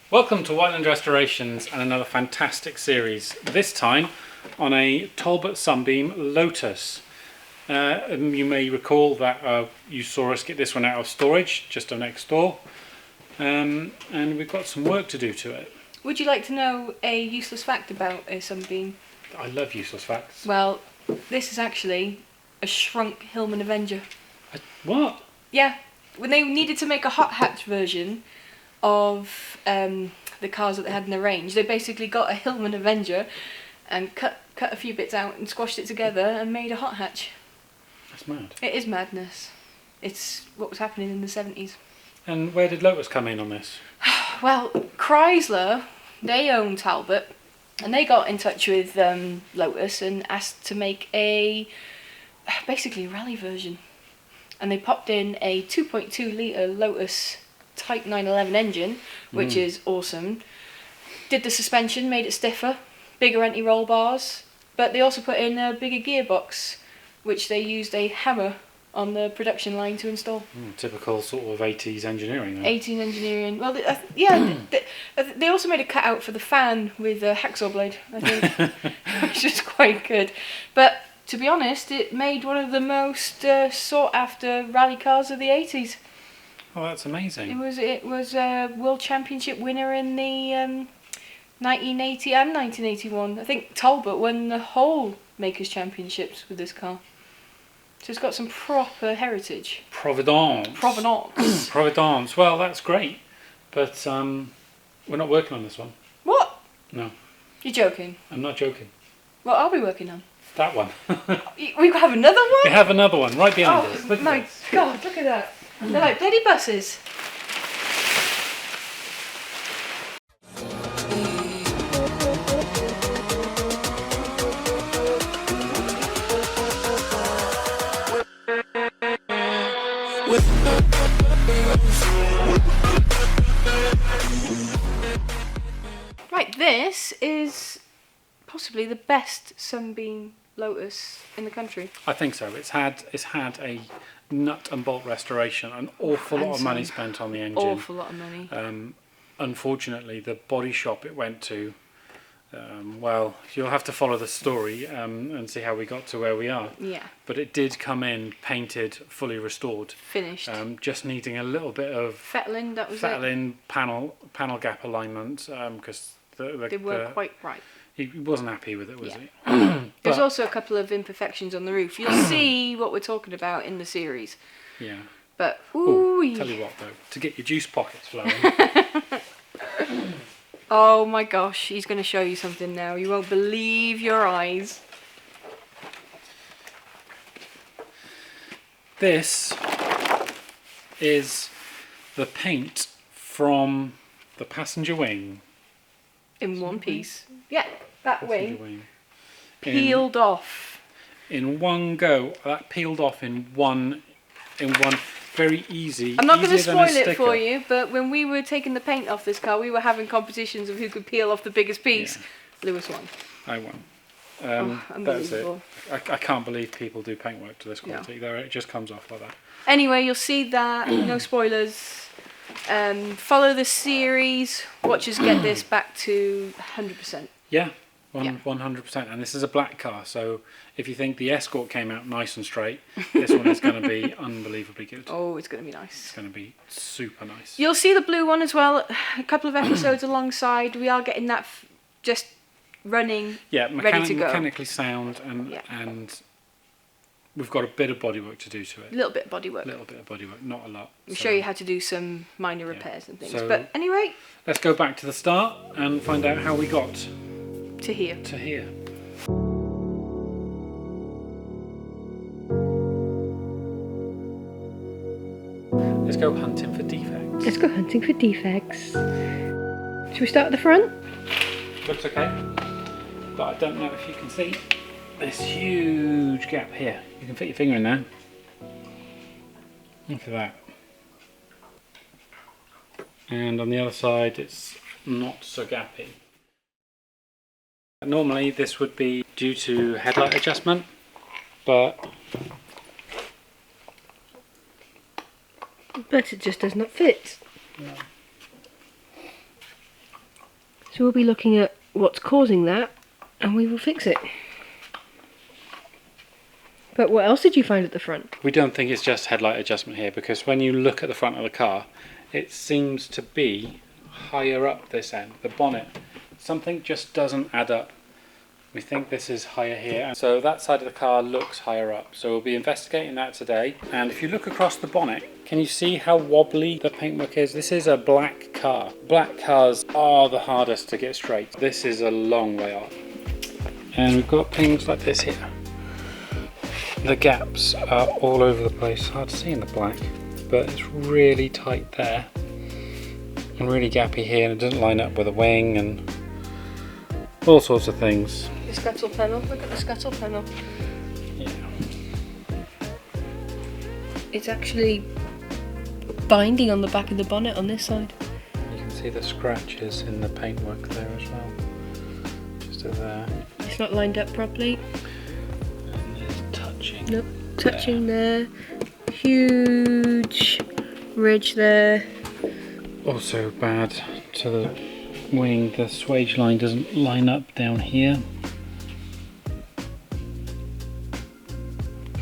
Welcome to Whiteland Restorations and another fantastic series, this time on a Talbot Sunbeam Lotus. You may recall that you saw us get this one out of storage just next door, and we've got some work to do to it. Would you like to know a useless fact about a Sunbeam? I love useless facts. Well, this is actually a shrunk Hillman Avenger. What? Yeah, when they needed to make a hot hatch version of the cars that they had in the range, they basically got a Hillman Avenger and cut a few bits out and squashed it together and made a hot hatch. That's mad. It is madness. It's what was happening in the 70s. And where did Lotus come in on this? Well, Chrysler, they own Talbot, and they got in touch with Lotus and asked to make basically a rally version. And they popped in a 2.2 litre Lotus Type 911 engine, which is awesome. Did the suspension, made it stiffer, bigger anti-roll bars, but they also put in a bigger gearbox, which they used a hammer on the production line to install. Typical sort of 80s engineering then. 80s engineering. Well, they also made a cutout for the fan with a hacksaw blade, I think, which is quite good. But to be honest, it made one of the most sought after rally cars of the 80s. Oh, that's amazing. It was a World Championship winner in the 1980 and 1981. I think Talbot won the whole Makers' Championships with this car. So it's got some proper heritage. Provenance. Provenance. Well, that's great. But we're not working on this one. What? No. You're joking? I'm not joking. What are we working on? That one. We have another one? We have another one right behind us. Oh my God, look at that. They're like bloody buses. Right, this is possibly the best Sunbeam Lotus in the country. I think so. It's had a nut and bolt restoration, an awful lot of money spent on the engine. Awful lot of money. Unfortunately, the body shop it went to, well, you'll have to follow the story and see how we got to where we are. Yeah. But it did come in painted, fully restored. Finished. Just needing a little bit of fettling, that was fettling, panel gap alignment, because they weren't quite right. He wasn't happy with it, was he? There's also a couple of imperfections on the roof. You'll see what we're talking about in the series. Yeah. But tell you what though, to get your juice pockets flowing. Oh my gosh, he's going to show you something now. You won't believe your eyes. This is the paint from the passenger wing. In one piece. Yeah, that wing. Peeled off. In one go. That peeled off in one very easy. I'm not going to spoil it for you, but when we were taking the paint off this car, we were having competitions of who could peel off the biggest piece. Yeah. Lewis won. I won. That's it. I can't believe people do paintwork to this quality. No. It just comes off like that. Anyway, you'll see that. No spoilers. Follow the series. Watch us get this back to 100%. Yeah, 100%. And this is a black car, so if you think the Escort came out nice and straight, this one is going to be unbelievably good. Oh, it's going to be nice. It's going to be super nice. You'll see the blue one as well. A couple of episodes alongside. We are getting that just running. Yeah, ready to go. Mechanically sound, and we've got a bit of bodywork to do to it. A little bit of bodywork. Not a lot. We'll show you how to do some minor repairs and things. But anyway, let's go back to the start and find out how we got to here. Let's go hunting for defects. Should we start at the front? Looks okay, but I don't know if you can see this huge gap here. You can fit your finger in there. Look at that. And on the other side it's not so gappy. Normally this would be due to headlight adjustment, but But it just does not fit. No. So we'll be looking at what's causing that, and we will fix it. But what else did you find at the front? We don't think it's just headlight adjustment here, because when you look at the front of the car, it seems to be higher up this end, the bonnet. Something just doesn't add up. We think this is higher here, so that side of the car looks higher up. So we'll be investigating that today. And if you look across the bonnet, can you see how wobbly the paintwork is? This is a black car. Black cars are the hardest to get straight. This is a long way off. And we've got things like this here. The gaps are all over the place. Hard to see in the black, but it's really tight there. And really gappy here, and it doesn't line up with a wing and all sorts of things. The scuttle panel, look at the scuttle panel. Yeah. It's actually binding on the back of the bonnet on this side. You can see the scratches in the paintwork there as well. Just over there. It's not lined up properly. And there's touching. Nope, touching there. Huge ridge there. Also bad to the wing, the swage line doesn't line up down here.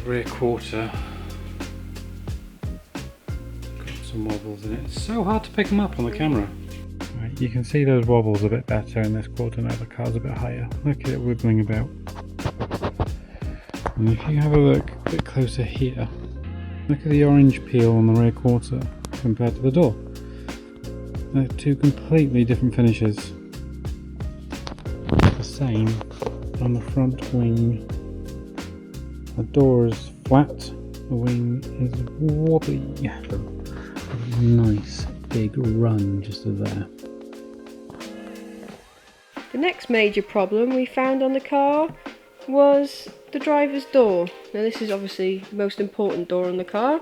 Rear quarter got some wobbles in it. It's so hard to pick them up on the camera. Right, you can see those wobbles a bit better in this quarter now the car's a bit higher. Look at it wiggling about. And if you have a look a bit closer here, look at the orange peel on the rear quarter compared to the door. They're two completely different finishes. The same on the front wing. The door is flat, the wing is wobbly. A nice big run just over there. The next major problem we found on the car was the driver's door. Now this is obviously the most important door on the car,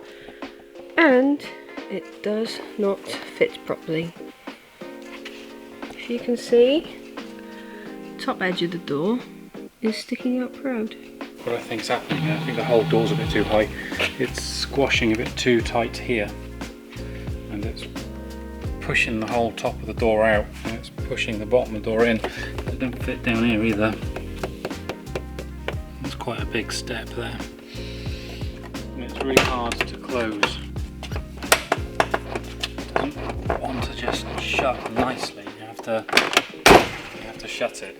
and it does not fit properly. If you can see, the top edge of the door is sticking out proud. What I think is happening here, I think the whole door's a bit too high. It's squashing a bit too tight here, and it's pushing the whole top of the door out, and it's pushing the bottom of the door in. It don't fit down here either. It's quite a big step there. And it's really hard to close. It doesn't want to just shut nicely. You have to shut it,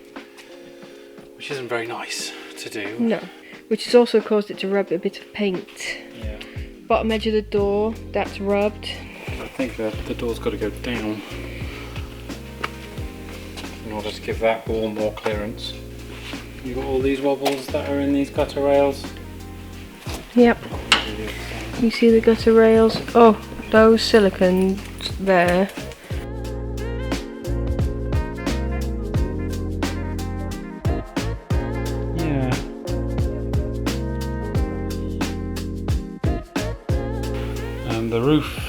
which isn't very nice to do. No, which has also caused it to rub a bit of paint. Yeah. Bottom edge of the door, that's rubbed. I think the door's got to go down in order to give that wall more clearance. You've got all these wobbles that are in these gutter rails. Yep. You see the gutter rails? Oh, those silicons there. Yeah. And the roof.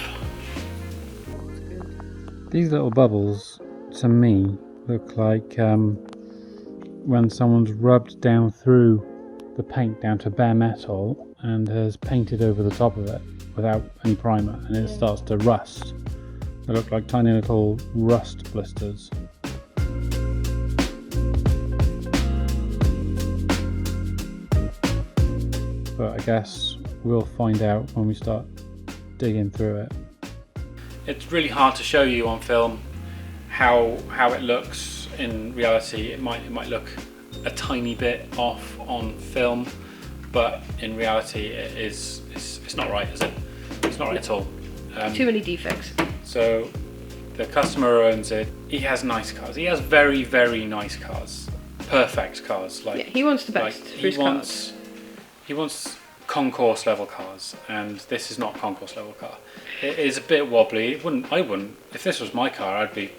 These little bubbles, to me, look like when someone's rubbed down through the paint down to bare metal and has painted over the top of it without any primer, and it starts to rust. They look like tiny little rust blisters. But I guess we'll find out when we start digging through it. It's really hard to show you on film how it looks in reality. It might look a tiny bit off on film, but in reality it's not right, is it? It's not right at all. Too many defects. So the customer who owns it, he has nice cars. He has very, very nice cars, perfect cars. Like, yeah, he wants the best for his cars. He wants concourse level cars, and this is not a concourse level car. It is a bit wobbly. I wouldn't. If this was my car, I'd be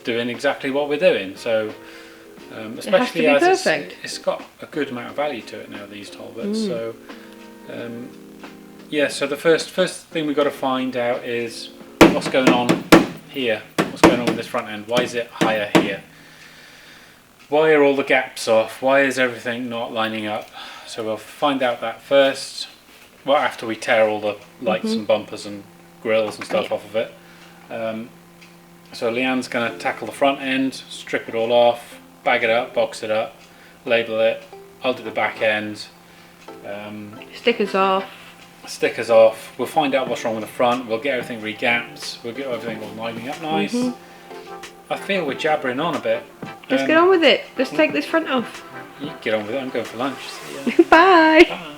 doing exactly what we're doing. So, especially as it's got a good amount of value to it now, these Talbots. So, yeah. So the first thing we've got to find out is what's going on here. What's going on with this front end? Why is it higher here? Why are all the gaps off? Why is everything not lining up? So we'll find out that first. Well, after we tear all the lights and bumpers and grills and stuff off of it. And So Leanne's going to tackle the front end, strip it all off, bag it up, box it up, label it. I'll do the back end. Stickers off. Stickers off. We'll find out what's wrong with the front. We'll get everything regapped. We'll get everything all lining up nice. I feel we're jabbering on a bit. Let's get on with it. Let's take this front off. You get on with it. I'm going for lunch. See ya. Bye. Bye.